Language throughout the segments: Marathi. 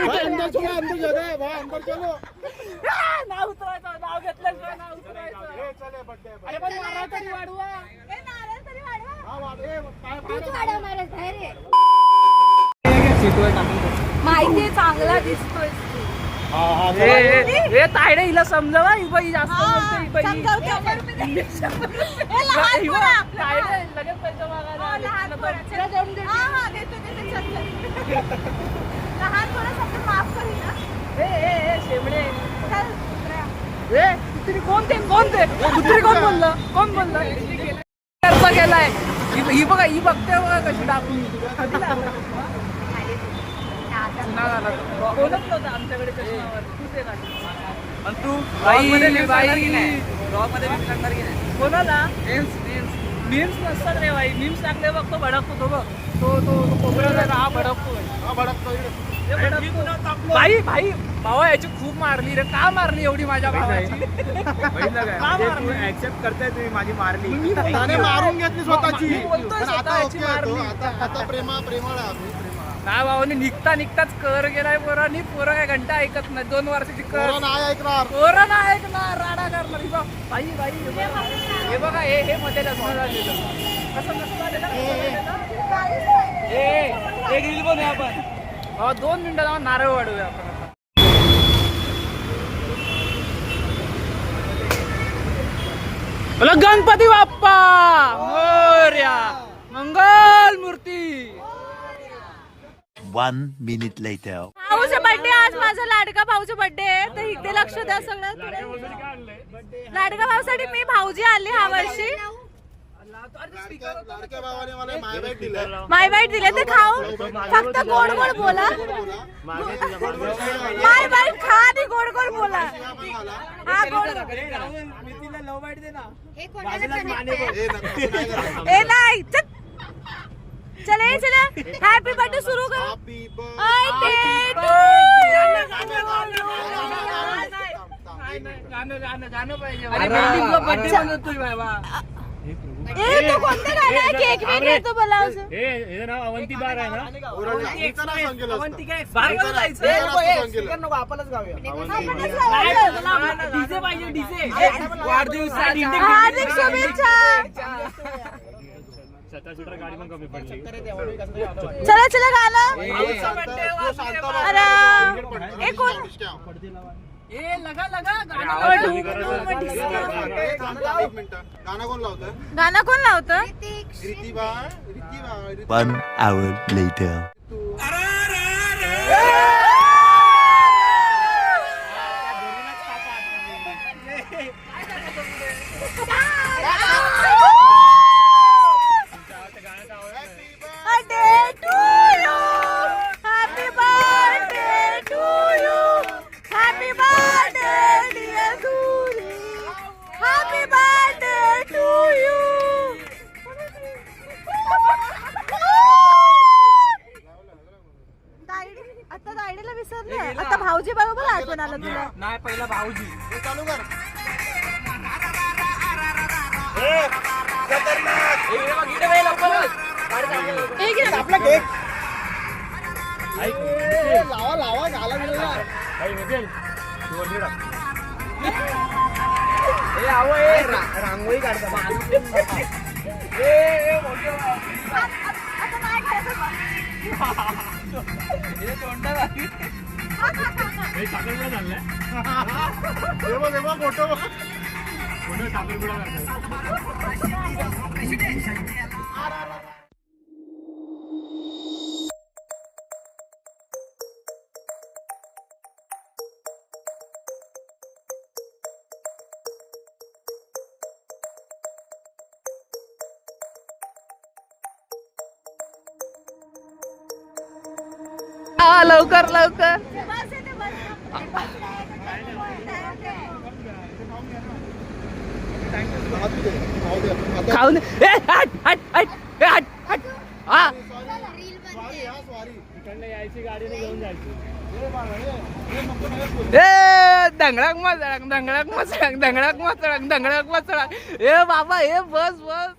अंदर चलो, अंदर जगह है भाई, अंदर चलो. नाव उतरायचं, नाव घेतलं नाव उतरायचं. चले बड्डे. अरे पण नारळ तरी वाढवा. माहितीये चांगला दिसतोय. हे तायडे हिला समजावा, ही बाई जास्त बोलते, ही बाई लगेच पैसे मागायला. शेमडे कोण ते कुत्री कोण बोललं गेलाय. ही बघा, ही बघते बघा कशी टाकून आमच्याकडे कोणाला मीम्स नसतात रे बाई. मीम्स टाकले बघ, तो भडकतो. तो बघ, तो कोबरा हा भडकतो. भाई भावा याची खूप मारली रे. का मारली एवढी माझ्या भावाची? ऍक्सेप्ट करताय तुम्ही माझी मारली, मारून घेतली स्वतःची. आता प्रेमळ आहे. काय भावाने निघताच कर गेलाय पोरांनी. पोरं काय घंटा ऐकत नाही. 2 वर्षाची कर नाही ऐकणार, पोरं नाही ऐकणार, राडा करणार. बाई हे बघा, हे मध्ये लग्न झालेलं. कसं लग्न झालेलं? एक रील बनवूया आपण. 2 मिनिटं जाऊन नारळ वाढवूया आपण. गणपती बाप्पा मोरया, मंगल मूर्ती. 1 minute later. भाऊचा बर्थडे आज. माझा लाडका भाऊचा बर्थडे आहे, तर इथे लक्ष द्या सगळं. लाडका भाऊसाठी मी भाऊजी आले ह्या वर्षी. लाडक्या भावाने मला मायबाईट दिलं. मायबाईट दिले ते खाऊ. फक्त गोड गोड बोला. मायबाईट खा आणि गोड गोड बोला. हा गोड. ए नाही चले हॅपी बर्थडे सुरू कर. गाणं पाहिजे. तो कोणतं गाणं आहे? केक मी घेतो मला. हे नाव अवंती बार आहे ना. आपणच गाऊया. डीजे पाहिजे, डीजे. वाढदिवसासाठी हार्दिक शुभेच्छा. गाडी पण कमी पडली. चला गाणं. अरे एक कोण गाणं कोण लावतं? 1 hour later. आता दायडीला विसरलं. आता भाऊजी बरोबर आठवण आलं तुला. नाही, पहिला भाऊजी. चालू कर. आपला केक लावा घाला गेला. रांगोळी काढता. लवकर लवकर खाऊन यायची गाडी घेऊन जायची. दंगळाक मचळक दंगळाक मचळक दंगळाक मचळक दंगळाक मचळक. ए बाबा हे बस बस.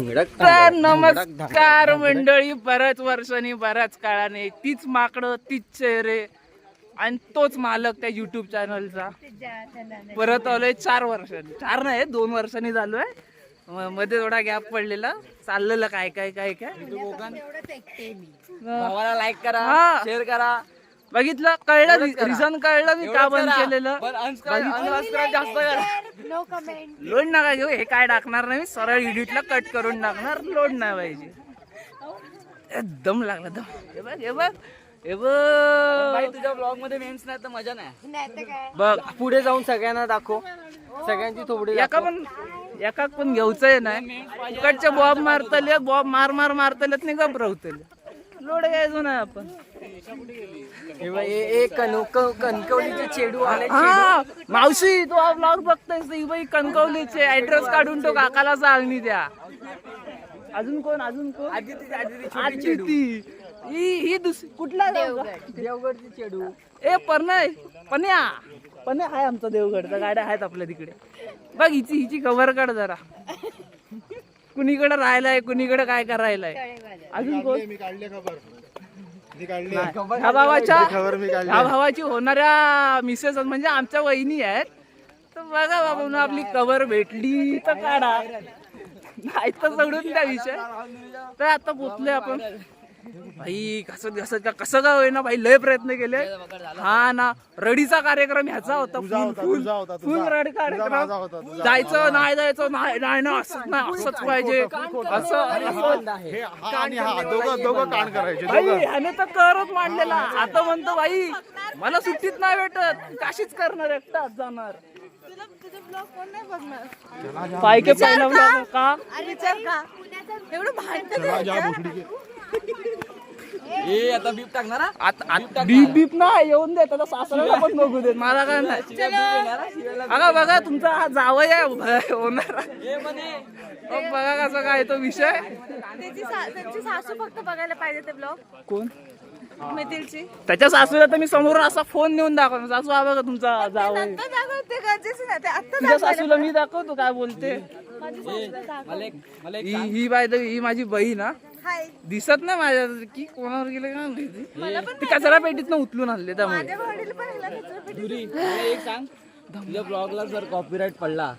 तर नमस्कार मंडळी, बऱ्याच वर्षांनी बऱ्याच काळाने तीच माकडं तीच चेहरे आणि तोच मालक त्या युट्यूब चॅनलचा परत आलोय 4 वर्षांनी. 4 नाही 2 वर्षांनी झालोय. मध्ये थोडा गॅप पडलेला, चाललेलं काय काय काय काय. भावाला लाईक करा, हा. शेअर करा. बघितलं, कळलं रिझन कळलं मी का बंद केलेलं. जास्त करा. लोड नका घेऊ, हे काय टाकणार नाही मी, सरळ एडिटला कट करून टाकणार. लोड नाही पाहिजे. दम लागला दम. हे बघ हे बघ हे भाई बघ तुझ्या ब्लॉग मध्ये मेम्स नाही तर मजा नाही. बघ. पुढे जाऊन सगळ्यांना दाखव, सगळ्यांची थोडी एका पण घ्यायचंय नाही. इकडचे बॉब मारतले, बॉब मार मार मारतलेत नाही घबरवतले. लोड घ्यायचो नाही आपण. कणकवलीचे चेडू आले. हा मावशी, तू हा ब्लॉग बघतोयस ही बाई कणकवलीचे. ऍड्रेस काढून तो काकाला सांगणी द्या. अजून कोण आदिती ही दुसरी कुठला देवगडचे चेडू. ए पन्या आहे आमचा देवगडचा. गाड्या आहेत आपल्या तिकडे. बघ हिची खबर काढ जरा. कुणीकडे राहिलाय, कुणीकडे काय करायलाय. अजून कोण मी काढले खबर. ह्या भावाची होणाऱ्या मिसेस म्हणजे आमच्या वहिनी आहेत. तर बघा बाबा, आपली कवर भेटली तर काढा, नाही तर सोडून द्या विषय. तर आता पोचलोय आपण. भाई कसं का होईना भाई, लय प्रयत्न केले. हा ना, रडीचा कार्यक्रम ह्याचा होता. फुल रडी कार्यक्रम. जायचं नाही जायचं नाही ना, असंच नाही असंच पाहिजे असं. दोघं कान करायचे. भाई ह्याने तर करच मांडलेला. आता म्हणतो भाई मला सुट्टीत नाही भेटत, काशीच करणार, एकटाच जाणार. पायके पहिला का एवढं भांडण आता बीप टाकणार. आता बीप ना येऊन दे, त्याचा सासऱ्याला पण बघू देत, मला काय नाही. अगं बघा, तुमचा हा जावई आहे होणार. बघा कसं काय तो विषय. त्यांची सासू फक्त बघायला पाहिजे ते ब्लॉग. कोण मिथिलची. त्याच्या सासूला तर मी समोरून असा फोन नेऊन दाखवतो. सासू हा बघा तुमचा जावई. नंतर दाखवते गरजेचं नाही ते, आता तुझ्या सासूला मी दाखवतो काय बोलते. मला ही बाय ही माझी बहीण हा. हाय. दिसत नाही माझ्या की कोणावर गेले का माहिती. ती कचरा पेटीतनं उचलून आणले त्यामुळे. माझ्या वडील पण ह्याला कचरा पेटीत. दुरी मला एक सांग, तुझ्या ब्लॉगला जर कॉपीराईट पडला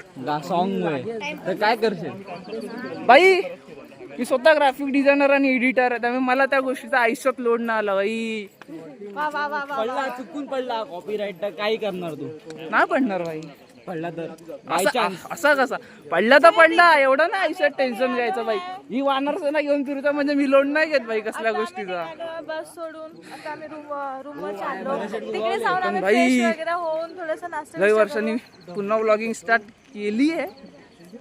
सॉन्ग मुळे तर काय करशील? बाई मी स्वतः ग्राफिक डिझायनर आणि एडिटर आहे, त्यामुळे मला त्या गोष्टीचा आयुष्यात लोड नाही आला. बाई वा वा वा वा. पडला, चुकून पडला कॉपीराईट तर काय करणार तू? नाही पडणार बाई. पडला तर बाय चान्स. असा कसा पडला तर पडला, एवढं ना आयुष्यात टेन्शन घ्यायचं. बाई ही वानरसेना घेऊन फिरता म्हणजे मी लोड नाही घेत बाई कसल्या गोष्टीचा. बस सोडून आता आम्ही रूमवर चाललो. तिकडे जाऊन आम्ही बाई, फ्रेश वगैरे होऊन थोडंसं नाश्ता काही वर्षांनी पुन्हा व्लॉगिंग स्टार्ट केली आहे.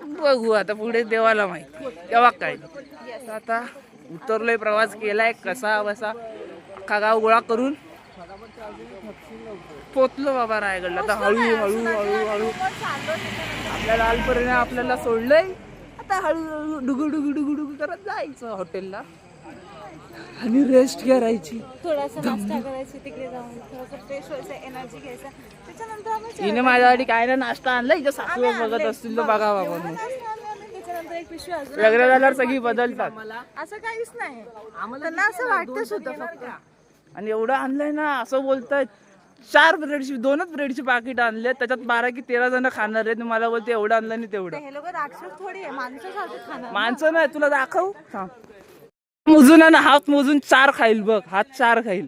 बघू आता पुढे, देवाला माहिती तेव्हा काय. आता उतरलोय, प्रवास केलाय कसा बसा, अख्खा गाव गोळा करून पोचलो बाबा रायगडला. आता हळूहळू हळूहळू आपल्या लालपरीने आपल्याला सोडलंय. आता हळूहळू डुगू डुगू डुगू डुगू करत जायचं हॉटेलला आणि रेस्ट करायची. थोडासा नाश्ता करायची तिकडे जाऊन, थोडंसं फ्रेश व्हायचं, एनर्जी घ्यायचं. त्याच्यानंतर आम्ही हिने माझ्यासाठी काय ना नाश्ता आणला. हिच्या सासूला बघत असतील तर बघा बाबा. त्याच्यानंतर एक पिशवी अजून. लग्न झाल्यावर सगळी बदलतात. असं काहीच नाही, त्यांना असं वाटतच होतं फक्त. आणि एवढं आणलंय ना असं बोलतायत. 4 ब्रेडची 2च ब्रेडची पाकिट आणले, त्याच्यात 12 की 13 जण खाणार आहेत. मला बोलते एवढं आणलं नाही तेवढं. हे लोक राक्षस थोडी आहे, माणसासारखे खाणार. माणसं नाही, तुला दाखव. मोजून आहे ना, हात मोजून 4 खाईल बघ. हात 4 खाईल.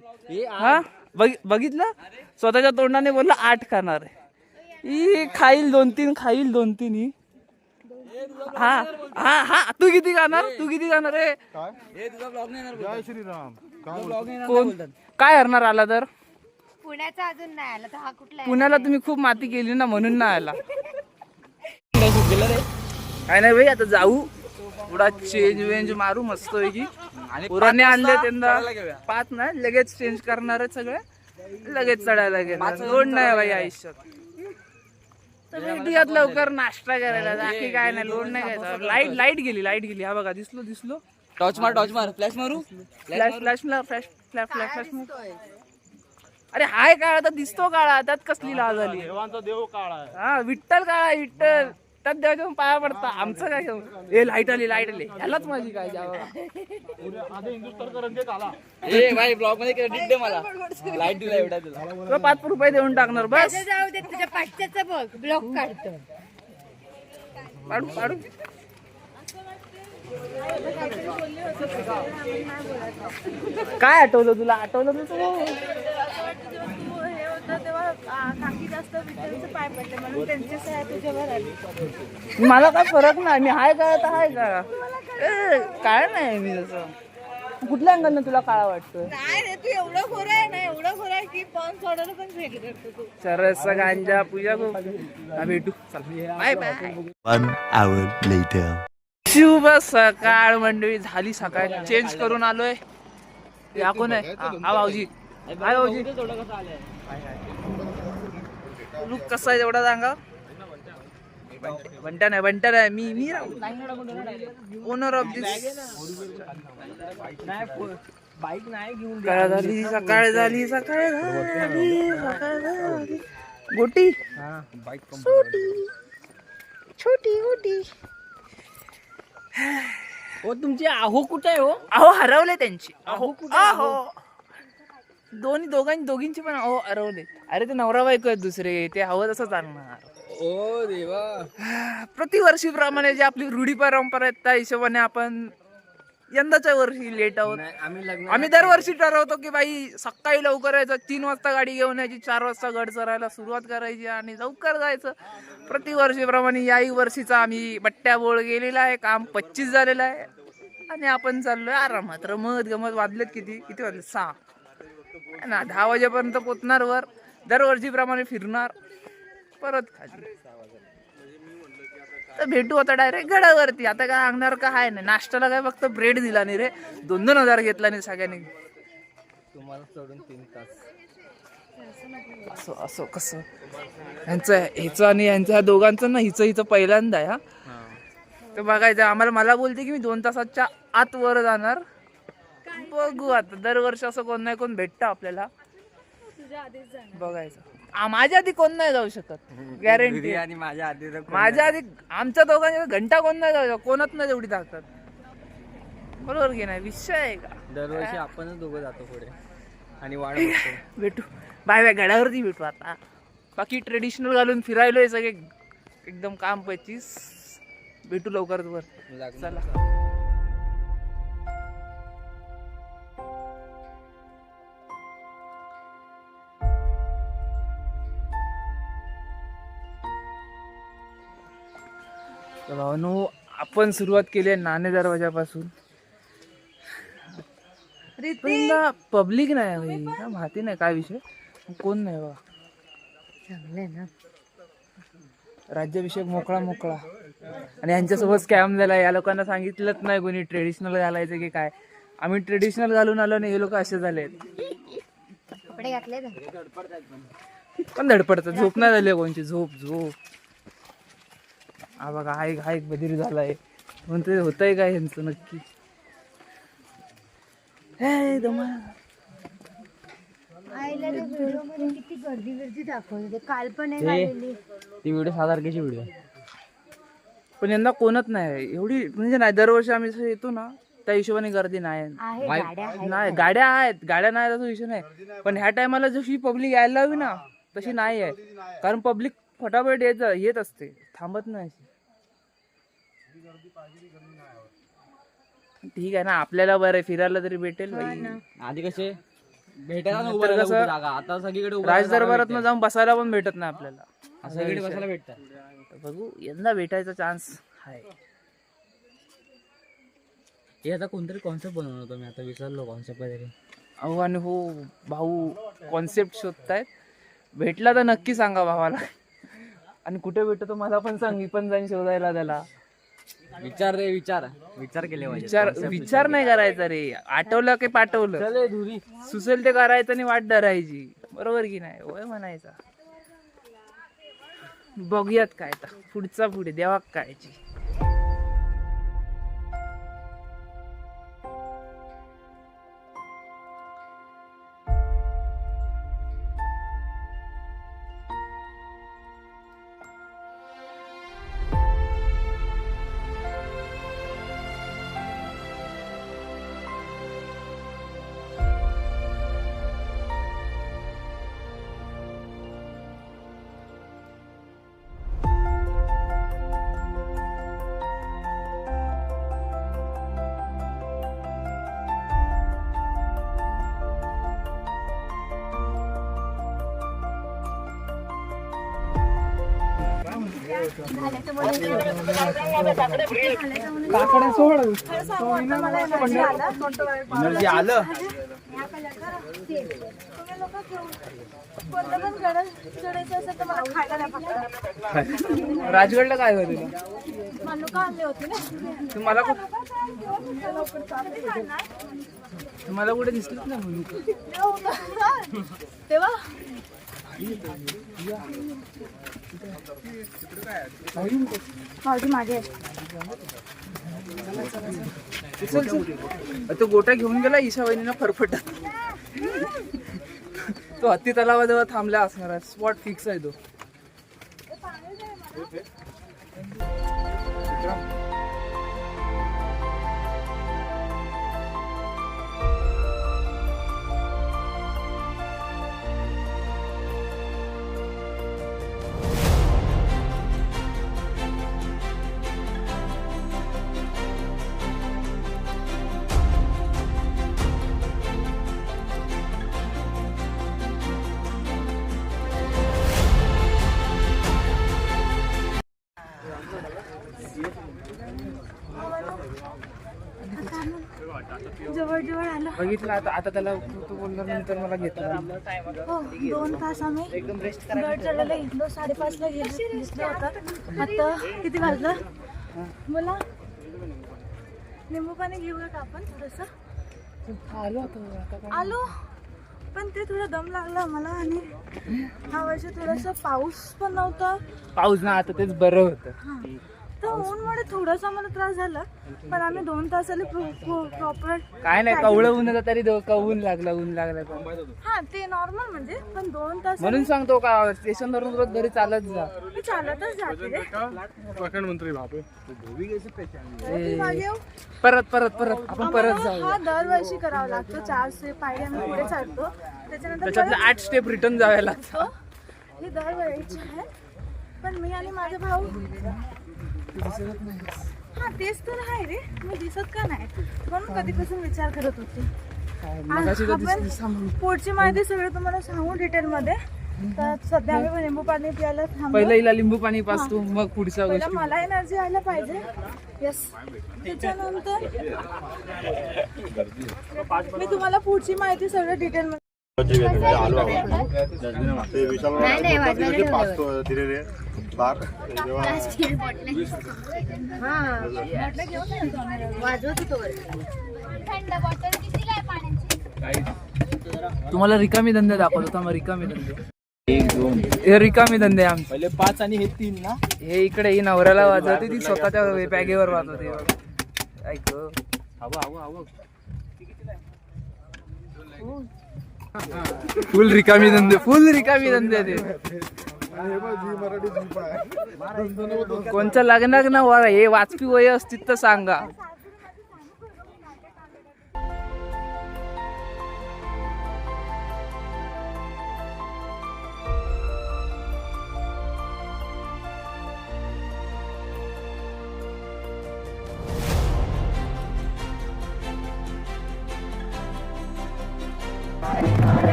हा बघितलं, स्वतःच्या तोंडाने बोलला 8 खाणार आहे. ही खाईल 2-3 खाईल 2-3 ही. हा हा हा तू किती खाणार? तू किती खाणार आहे? तुझा ब्लॉग नाही येणार. जय श्रीराम. कोण काय हरणार आला तर? पुण्याचा अजून नाही आला तर हा कुठला? पुण्याला तुम्ही खूप माती केली ना, म्हणून नाही आला. काय नाही भाई, आता जाऊ थोडा चेंज वेंज मारू मस्त पैकी. पुराने आणले त्यांना 5 नाही, लगेच चेंज करणार आहे सगळे, लगेच चढायला गेला. लोड नाही भाई आयुष्यात. तर भेटूयात लवकर नाश्ता करायला. बाकी काय नाही, लोड नाही घ्यायचा. लाईट गेली. हा बघा, दिसलो. टॉर्च मार फ्लॅश मारू. फ्लॅश मार. अरे हाय काळा तर दिसतो काळा, त्यात कसली लाल झाली. देवांचा देव काळा आहे. हा विठ्ठल काळा, विठ्ठल भेटतात देवाच्या पाया पडता आमचं काय घेऊ ए लाईट आली ह्यालाच माझी काय ए भाई ब्लॉग मध्ये क्रेडिट दे मला. लाईट दिला एवढा तुला. 5 रुपये देऊन टाकणार बस. जाऊ दे तुझ्या पाठच्याचं बघ ब्लॉक काढतो. पाडू काय आठवलं तुला आठवलं ना तू हे होतं तेव्हा काकी जास्त विचारायचं पाय पडले म्हणून त्यांचे सह्या तुझ्यावर आली. मला काय फरक नाही मी हाय का तर हाय का काय नाही मी तसं कुठल्या अंगाने तुला काळा वाटतोय. नाही रे तू एवढं खोर आहे ना एवढं खोर आहे की पॉन सोडायला पण भेट करतो तू. सरस गांजा पूजा भेटू चल बाय बाय. 1 hour later. शुभ सकाळ मंडळी झाली सकाळ चेंज करून आलोय. या कोण आहे हा भाऊजी. हाय भाऊजी लुक कसा आहे एवढा सांगा. बंटा नाही मी ओनर ऑफ दिस. बाईक नाही घेऊन सकाळ झाली गोटी छोटी गोटी. हो तुमची आहो कुठे आहे हो. अहो हरवले त्यांची अहो दोघींची पण अहो हरवले. अरे ते नवरा बायको आहेत दुसरे ते हवं तसं चालणार. ओ देवा. प्रतिवर्षीप्रमाणे जी आपली रूढी परंपरा आहेत त्या हिशोबाने आपण यंदाच्या वर्षी लेट आहोत. आम्ही दरवर्षी ठरवतो की बाई सकाळी लवकर यायचं 3 वाजता गाडी घेऊन यायची 4 वाजता गड चरायला सुरुवात करायची आणि लवकर जायचं. प्रतिवर्षीप्रमाणे याही वर्षीचा आम्ही बट्ट्या बोळ गेलेला आहे. काम 25 झालेलं आहे आणि आपण चाललोय आरामात रमत गमत. वाजलेत किती वाजले 6 ना 10 वाजेपर्यंत पोचणार वर. दरवर्षीप्रमाणे फिरणार परत खाली. तर भेटू आता डायरेक्ट गडावरती. आता काय सांगणार का हाय नाही. नाश्त्याला काय फक्त ब्रेड दिला नाही रे. 2-2 हजार घेतला नाही सगळ्यांनी. तुम्हाला सोडून 3 तास. असं कसं ह्याचं आणि यांच्या दोघांचं ना हिचं पहिल्यांदा आहे. हा तर बघायचं मला बोलते की मी 2 तासाच्या आत वर जाणार. बघू आता दरवर्षी असं कोण नाही कोण भेटतं आपल्याला. बघायचं माझ्या आधी कोण नाही जाऊ शकत गॅरंटी. आणि माझ्या आधी आमच्या दोघांच्या घंटा कोण नाही जाऊ शकत. कोणच नाही तेवढी ताकद. बरोबर की नाही विषय आहे का. दरवर्षी आपणच दोघं जातो पुढे आणि वाढ भेटू बाय गडावरती भेटू आता. बाकी ट्रेडिशनल घालून फिरायलोय सगळे एकदम काम 25. भेटू लवकर वर. चला भावनो आपण सुरुवात केली आहे नाणे दरवाजापासून. पब्लिक नाही माहिती नाही काय विषय कोण नाही बा. चांगलंय ना राज्याभिषेक मोकळा आणि यांच्यासोबत स्कॅम झाला. या लोकांना सांगितलंच नाही कोणी ट्रेडिशनल घालायचं की काय. आम्ही ट्रेडिशनल घालून आलो आणि हे लोक असे झाले कपडे घातले पण धडपडतात. झोप नाही झाली कोणची. झोप हा बघा हा एक बधीर झालाय म्हणते होतंय काय ह्यांचं नक्की. आईला ते व्हिडिओ मध्ये किती गर्दी दाखवली. काल पण ती व्हिडिओ साधारकीची व्हिडिओ पण यंदा कोणच नाही एवढी. म्हणजे नाही दरवर्षी आम्ही येतो ना त्या हिशोबाने गर्दी नाही. गाड्या आहेत गाड्या नाही तसा विषय नाही. पण ह्या टायमाला जशी पब्लिक यायला हवी ना तशी नाही आहे. कारण पब्लिक फटाफट येत असते थांबत नाही. ठीक आहे ना आपल्याला बरं फिरायला तरी भेटेल. आधी कसे भेटायला जागा आता सगळीकडे राज दरबारात जाऊन बसायला पण भेटत नाही आपल्याला. सगळीकडे बसायला भेटतात. बघू यंदा भेटायचा चान्स आहे. हे आता कोणतरी कॉन्सेप्ट बनवणार होतो मी आता विसरलो कॉन्सेप्ट वगैरे. अहो आणि हो भाऊ कॉन्सेप्ट शोधतायत. भेटला तर नक्की सांगा भावाला. आणि कुठे भेटतो मला पण सांग. मी पण जाईन शोधायला त्याला. विचार केले विचार नाही करायचा रे. आठवलं की पाठवलं सुचेल ते करायचं आणि वाट धरायची. बरोबर की नाही होय म्हणायचा. बघूयात काय तर पुढे देवा कायची. एनर्जी आलं. कोणतं पण चढायचं असेल तर मला खायला द्या फक्त. राजगडला काय होतं तुला? मनुका आणले होते ना. तुम्हाला तुम्हाला कुठे दिसलंच ना म्हणून. तेव्हा मावशी माझे तो गोटा घेऊन गेला ईशा वहिनीला फरफटत. तो हत्ती तलावाजवळ थांबला असणार आहे. स्पॉट फिक्स आहे तो. जवळ जवळ आलं. बघितलं आता आता त्याला तू बोलल्यानंतर मला घेतलं. हो 2 तास आम्ही गड चढायला इथलो 5:30ला घेतलं होतं. आता किती वाजलं? मला लिंबू पाणी घेऊया का आपण थोडंसं? आलो पण ते थोडं दम लागला मला. आणि ह्या वर्षी थोडासा पाऊस पण नव्हता. पाऊस ना आता तेच बरं होतं. तर ऊनमुळे थोडासा मला त्रास झाला. पण आम्ही 2 तासाला प्रॉपर काय नाही कवळं ऊन होतं तरी ऊन लागला हा ते नॉर्मल म्हणजे. पण 2 तास म्हणून सांगतो का स्टेशन वरून रोज घरी चालत जा. मी चालतच जाते रे. प्रधानमंत्री बापे ती मागे येऊ. परत आपण परत आम्हाला जाऊ. हा दरवर्षी करावा लागतो. 400 पायऱ्या आम्ही पुढे चढतो. त्याच्यानंतर त्याच्यातले 8 स्टेप रिटर्न जावे लागतं. हे दरवेळेचे आहे. पण मी आणि माझा भाऊ हा तेच तर आहे रे. मी दिसत का नाही म्हणून कधीपासून विचार करत होते. आपण पुढची माहिती सगळं तुम्हाला सांगू डिटेल मध्ये. तर सध्या आम्ही लिंबू पाणी प्यायला थांबलो. पहिलं हिला लिंबू पाणी पाचतो मग पुढच्या पहिला गोष्टी. मला एनर्जी यायला पाहिजे. येस. त्याच्यानंतर मी तुम्हाला पुढची माहिती सगळं डिटेल मध्ये. तुम्हाला रिकामी धंदे दाखवतो. मग रिकामी धंदे 1 2 हे रिकामी धंदे आमचे. पहिले 5 आणि हे 3 ना. हे इकडे ही नवऱ्याला वाजवते ती स्वतःच्या बॅगेवर वाजवते. ऐक फुल रिकामी धंदे ते. कोणचं लग्न ना वर हे वाचपी वय असतील तर सांगा.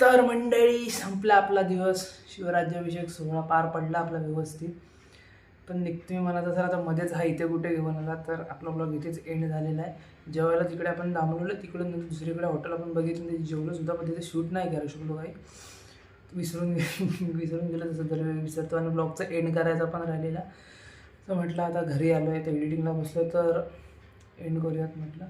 तर मंडळी संपला आपला दिवस. शिवराज्याभिषेक सोहळा पार पडला आपला व्यवस्थित. पण तुम्ही म्हणत असाल आता मध्येच हा इथे कुठे घेऊन आला, तर आपला ब्लॉग इथेच एंड झालेला आहे. जेवायला तिकडे आपण दामवलं, तिकडून नंतर दुसरीकडे हॉटेल आपण बघितलं, ते जेवलं सुद्धा, पण तिथे शूट नाही करू शकलो काही. विसरून गेलं, जसं दरवेळी विसरतो. आणि ब्लॉगचा एंड करायचा पण राहिलेला. तर म्हटलं आता घरी आलो आहे, तर एडिटिंगला बसलो तर एंड करूयात म्हटलं.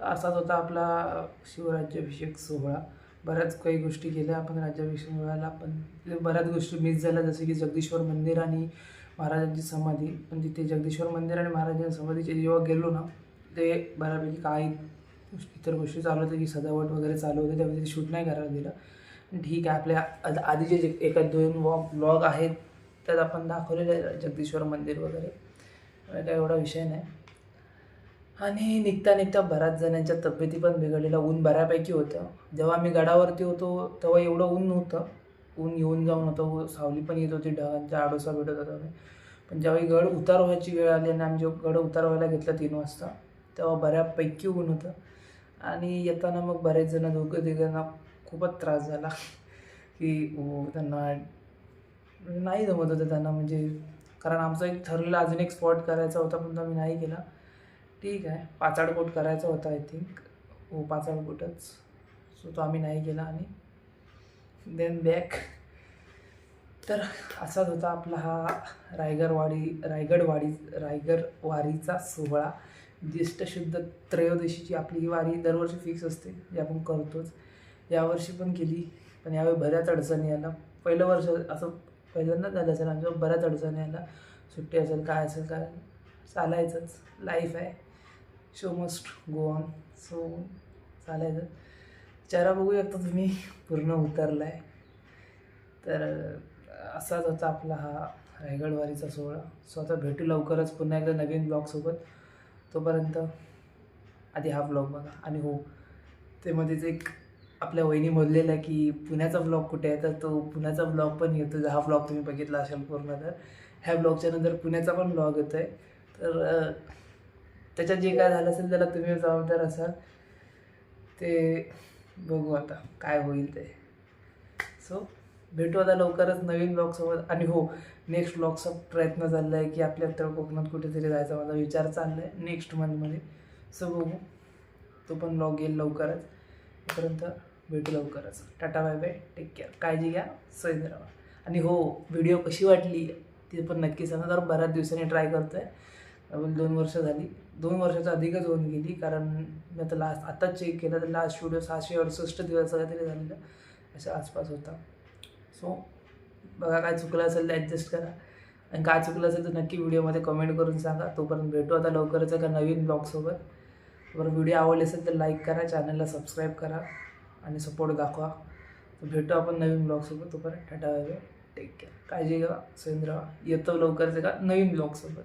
असाच होता आपला शिवराज्याभिषेक सोहळा. बऱ्याच काही गोष्टी केल्या आपण राज्याभिषेक सोहळ्याला, पण बऱ्याच गोष्टी मिस झाल्या, जसं की जगदीश्वर मंदिर आणि महाराजांची समाधी. पण तिथे जगदीश्वर मंदिर आणि महाराजांच्या समाधीचे जेव्हा गेलो ना, ते बऱ्यापैकी काही इतर गोष्टी चालू होत्या, की सजावट वगैरे चालू होते, त्यामुळे तिथे शूट नाही करायला दिलं. ठीक आहे, आपल्या आधीचे जे एखाद 2 ब्लॉग आहेत त्यात आपण दाखवलेले आहे जगदीश्वर मंदिर वगैरे, काय एवढा विषय नाही. आणि निघता बऱ्याच जणांच्या तब्येती पण बिघडलेल्या. ऊन बऱ्यापैकी होतं. जेव्हा आम्ही गडावरती होतो तेव्हा एवढं ऊन नव्हतं. ऊन येऊन जाऊन होतं, सावली पण येत होती, ढगांचा आडोसा भेटत होता. पण ज्यावेळी गड उतार व्हायची वेळ आली आणि आम्ही जेव्हा गड उतार व्हायला घेतला 3 वाजता, तेव्हा बऱ्यापैकी ऊन होतं. आणि येताना मग बरेच जण दोघांना खूपच त्रास झाला, की त्यांना नाही जमत होतं त्यांना, म्हणजे कारण आमचा एक ठरलेला अजून एक स्पॉट करायचा होता, पण आम्ही नाही केला. ठीक आहे, पाचाडकोट करायचा होता आय थिंक. पाचाडकोटच. सो तो आम्ही नाही केला. आणि देन बॅक. तर असाच होता आपला हा रायगड वारीचा सोहळा. ज्येष्ठ शुद्ध त्रयोदशीची आपली ही वारी दरवर्षी फिक्स असते, जे आपण करतोच. यावर्षी पण केली, पण यावेळी बऱ्याच अडचणी आल्या. पहिलं वर्ष असं पहिल्यांदाच झालं असेल आमच्यावर, बऱ्याच अडचणी आल्या. सुट्टी असेल काय चालायचंच, लाईफ आहे, show must go on. So चालायचं. चेहरा बघू शकता तुम्ही, पूर्ण उतरला आहे. तर असाच होता आपला हा रायगडवारीचा सोहळा. सो आता भेटू लवकरच पुन्हा एकदा नवीन ब्लॉगसोबत. तोपर्यंत आधी हा ब्लॉग बघा. आणि हो, ते मध्येच एक आपल्या वहिनी बोललेला आहे की पुण्याचा ब्लॉग कुठे आहे, तर तो पुण्याचा ब्लॉग पण येतो. हा ब्लॉग तुम्ही बघितला असेल पूर्ण, तर ह्या ब्लॉगच्या नंतर पुण्याचा पण ब्लॉग येतो आहे. तर त्याच्यात जे काय झालं असेल त्याला तुम्ही जबाबदार असाल. ते बघू आता काय होईल ते. सो भेटू आता लवकरच नवीन ब्लॉगसोबत. आणि हो, नेक्स्ट ब्लॉगचा प्रयत्न चालला आहे की आपल्या उत्तर कोकणात कुठेतरी जायचा माझा विचार चालला आहे नेक्स्ट मंथमध्ये. सो बघू, तो पण ब्लॉग येईल लवकरच. तोपर्यंत भेटू लवकरच. Tata bye bye, take care, काळजी घ्या, सैद राहा. आणि हो, व्हिडिओ कशी वाटली ते पण नक्की सांगा. तर बऱ्याच दिवसांनी ट्राय करतो आहे. 2 वर्ष झाली, 2 वर्षाचा अधिकच होऊन गेली, कारण मी आता आत्ताच चेक केलं तर लास्ट व्हिडिओ 668 दिवस काहीतरी झालेलं, अशा आसपास होता. सो बघा, काय चुकलं असेल तर ॲडजस्ट करा. आणि काय चुकलं असेल तर नक्की व्हिडिओमध्ये कमेंट करून सांगा. तोपर्यंत भेटू आता लवकरच एका नवीन ब्लॉगसोबत. बरं, व्हिडिओ आवडले असेल तर लाईक करा, चॅनलला सबस्क्राईब करा आणि सपोर्ट दाखवा. तर भेटू आपण नवीन ब्लॉगसोबत. तोपर्यंत tata bye bye, take care, काळजी घ्या, सैद राहा. येतो लवकरच एका नवीन ब्लॉगसोबत.